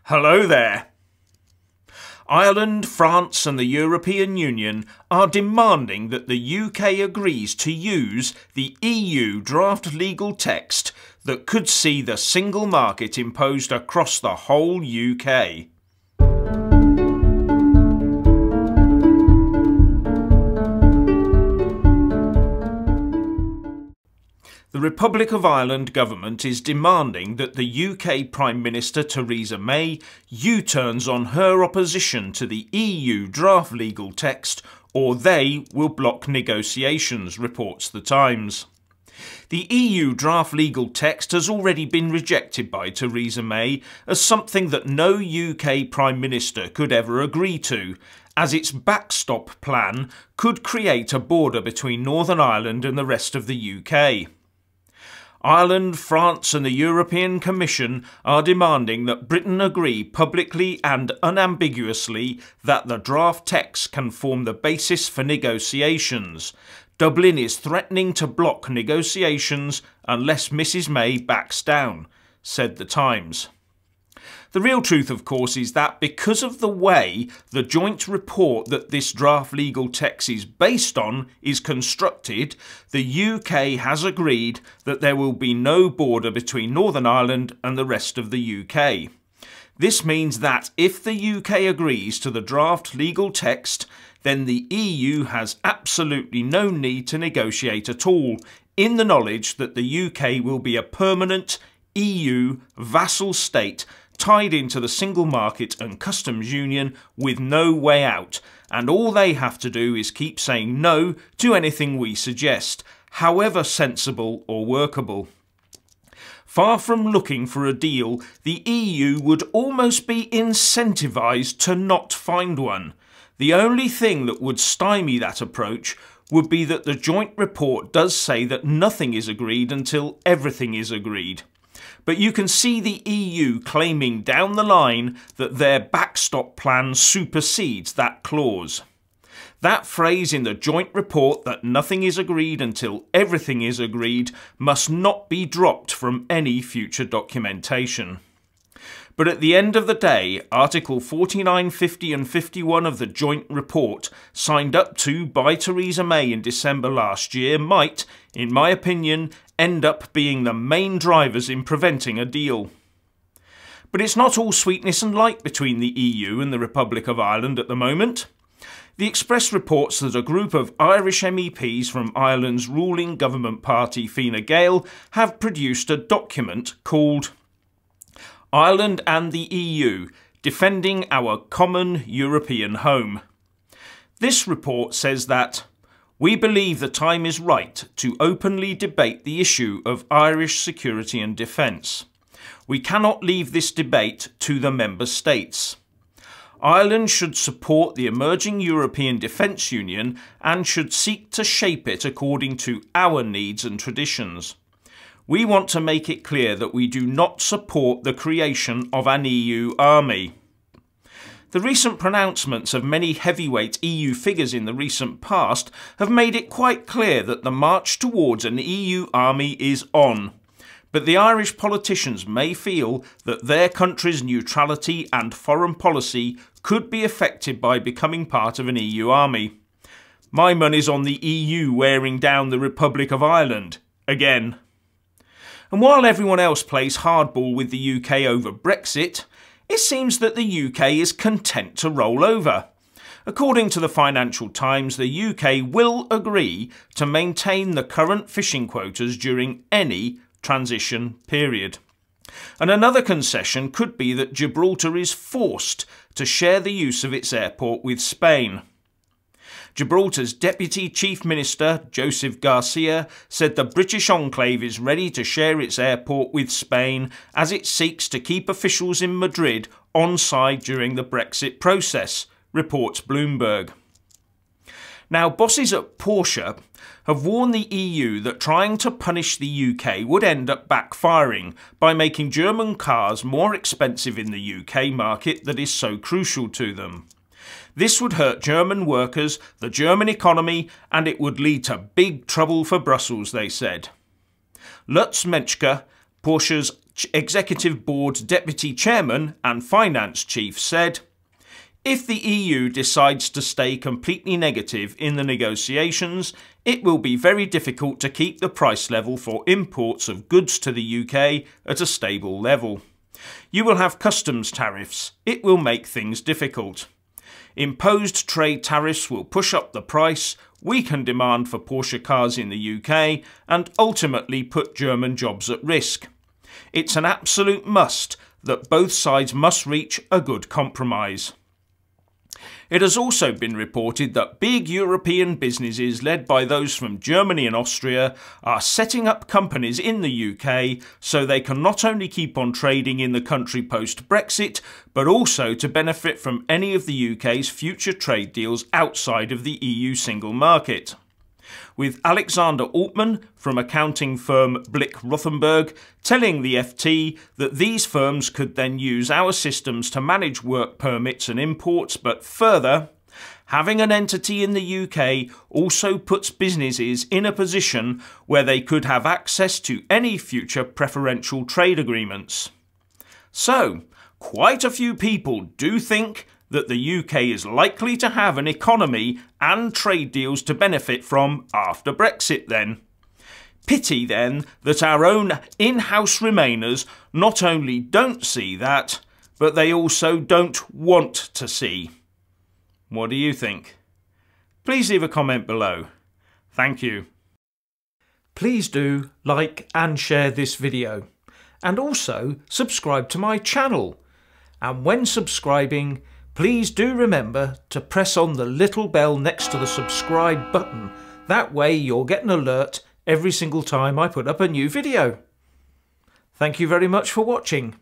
Hello there. Ireland, France and the European Union are demanding that the UK agrees to use the EU draft legal text that could see the single market imposed across the whole UK. The Republic of Ireland government is demanding that the UK Prime Minister Theresa May U-turns on her opposition to the EU draft legal text, or they will block negotiations, reports The Times. The EU draft legal text has already been rejected by Theresa May as something that no UK Prime Minister could ever agree to, as its backstop plan could create a border between Northern Ireland and the rest of the UK. Ireland, France and the European Commission are demanding that Britain agree publicly and unambiguously that the draft text can form the basis for negotiations. Dublin is threatening to block negotiations unless Mrs May backs down, said The Times. The real truth, of course, is that because of the way the joint report that this draft legal text is based on is constructed, the UK has agreed that there will be no border between Northern Ireland and the rest of the UK. This means that if the UK agrees to the draft legal text, then the EU has absolutely no need to negotiate at all, in the knowledge that the UK will be a permanent EU vassal state tied into the single market and customs union with no way out, and all they have to do is keep saying no to anything we suggest, however sensible or workable. Far from looking for a deal, the EU would almost be incentivised to not find one. The only thing that would stymie that approach would be that the joint report does say that nothing is agreed until everything is agreed. But you can see the EU claiming down the line that their backstop plan supersedes that clause. That phrase in the joint report that nothing is agreed until everything is agreed must not be dropped from any future documentation. But at the end of the day, Article 49, 50 and 51 of the joint report, signed up to by Theresa May in December last year, might, in my opinion, end up being the main drivers in preventing a deal. But it's not all sweetness and light between the EU and the Republic of Ireland at the moment. The Express reports that a group of Irish MEPs from Ireland's ruling government party Fine Gael have produced a document called Ireland and the EU, Defending Our Common European Home. This report says that we believe the time is right to openly debate the issue of Irish security and defence. We cannot leave this debate to the member states. Ireland should support the emerging European Defence Union and should seek to shape it according to our needs and traditions. We want to make it clear that we do not support the creation of an EU army. The recent pronouncements of many heavyweight EU figures in the recent past have made it quite clear that the march towards an EU army is on. But the Irish politicians may feel that their country's neutrality and foreign policy could be affected by becoming part of an EU army. My money's on the EU wearing down the Republic of Ireland again. And while everyone else plays hardball with the UK over Brexit, it seems that the UK is content to roll over. According to the Financial Times, the UK will agree to maintain the current fishing quotas during any transition period. And another concession could be that Gibraltar is forced to share the use of its airport with Spain. Gibraltar's Deputy Chief Minister, Joseph Garcia, said the British enclave is ready to share its airport with Spain as it seeks to keep officials in Madrid on side during the Brexit process, reports Bloomberg. Now, bosses at Porsche have warned the EU that trying to punish the UK would end up backfiring by making German cars more expensive in the UK market that is so crucial to them. This would hurt German workers, the German economy, and it would lead to big trouble for Brussels, they said. Lutz Menschke, Porsche's Executive Board Deputy Chairman and Finance Chief said, "If the EU decides to stay completely negative in the negotiations, it will be very difficult to keep the price level for imports of goods to the UK at a stable level. You will have customs tariffs. It will make things difficult. Imposed trade tariffs will push up the price, weaken demand for Porsche cars in the UK, and ultimately put German jobs at risk. It's an absolute must that both sides must reach a good compromise." It has also been reported that big European businesses led by those from Germany and Austria are setting up companies in the UK so they can not only keep on trading in the country post-Brexit, but also to benefit from any of the UK's future trade deals outside of the EU single market. With Alexander Altman from accounting firm Blick Rothenberg telling the FT that these firms could then use our systems to manage work permits and imports, but further, having an entity in the UK also puts businesses in a position where they could have access to any future preferential trade agreements. So, quite a few people do think that the UK is likely to have an economy and trade deals to benefit from after Brexit then. Pity then that our own in-house Remainers not only don't see that, but they also don't want to see. What do you think? Please leave a comment below. Thank you. Please do like and share this video, and also subscribe to my channel. And when subscribing, please do remember to press on the little bell next to the subscribe button. That way you'll get an alert every single time I put up a new video. Thank you very much for watching.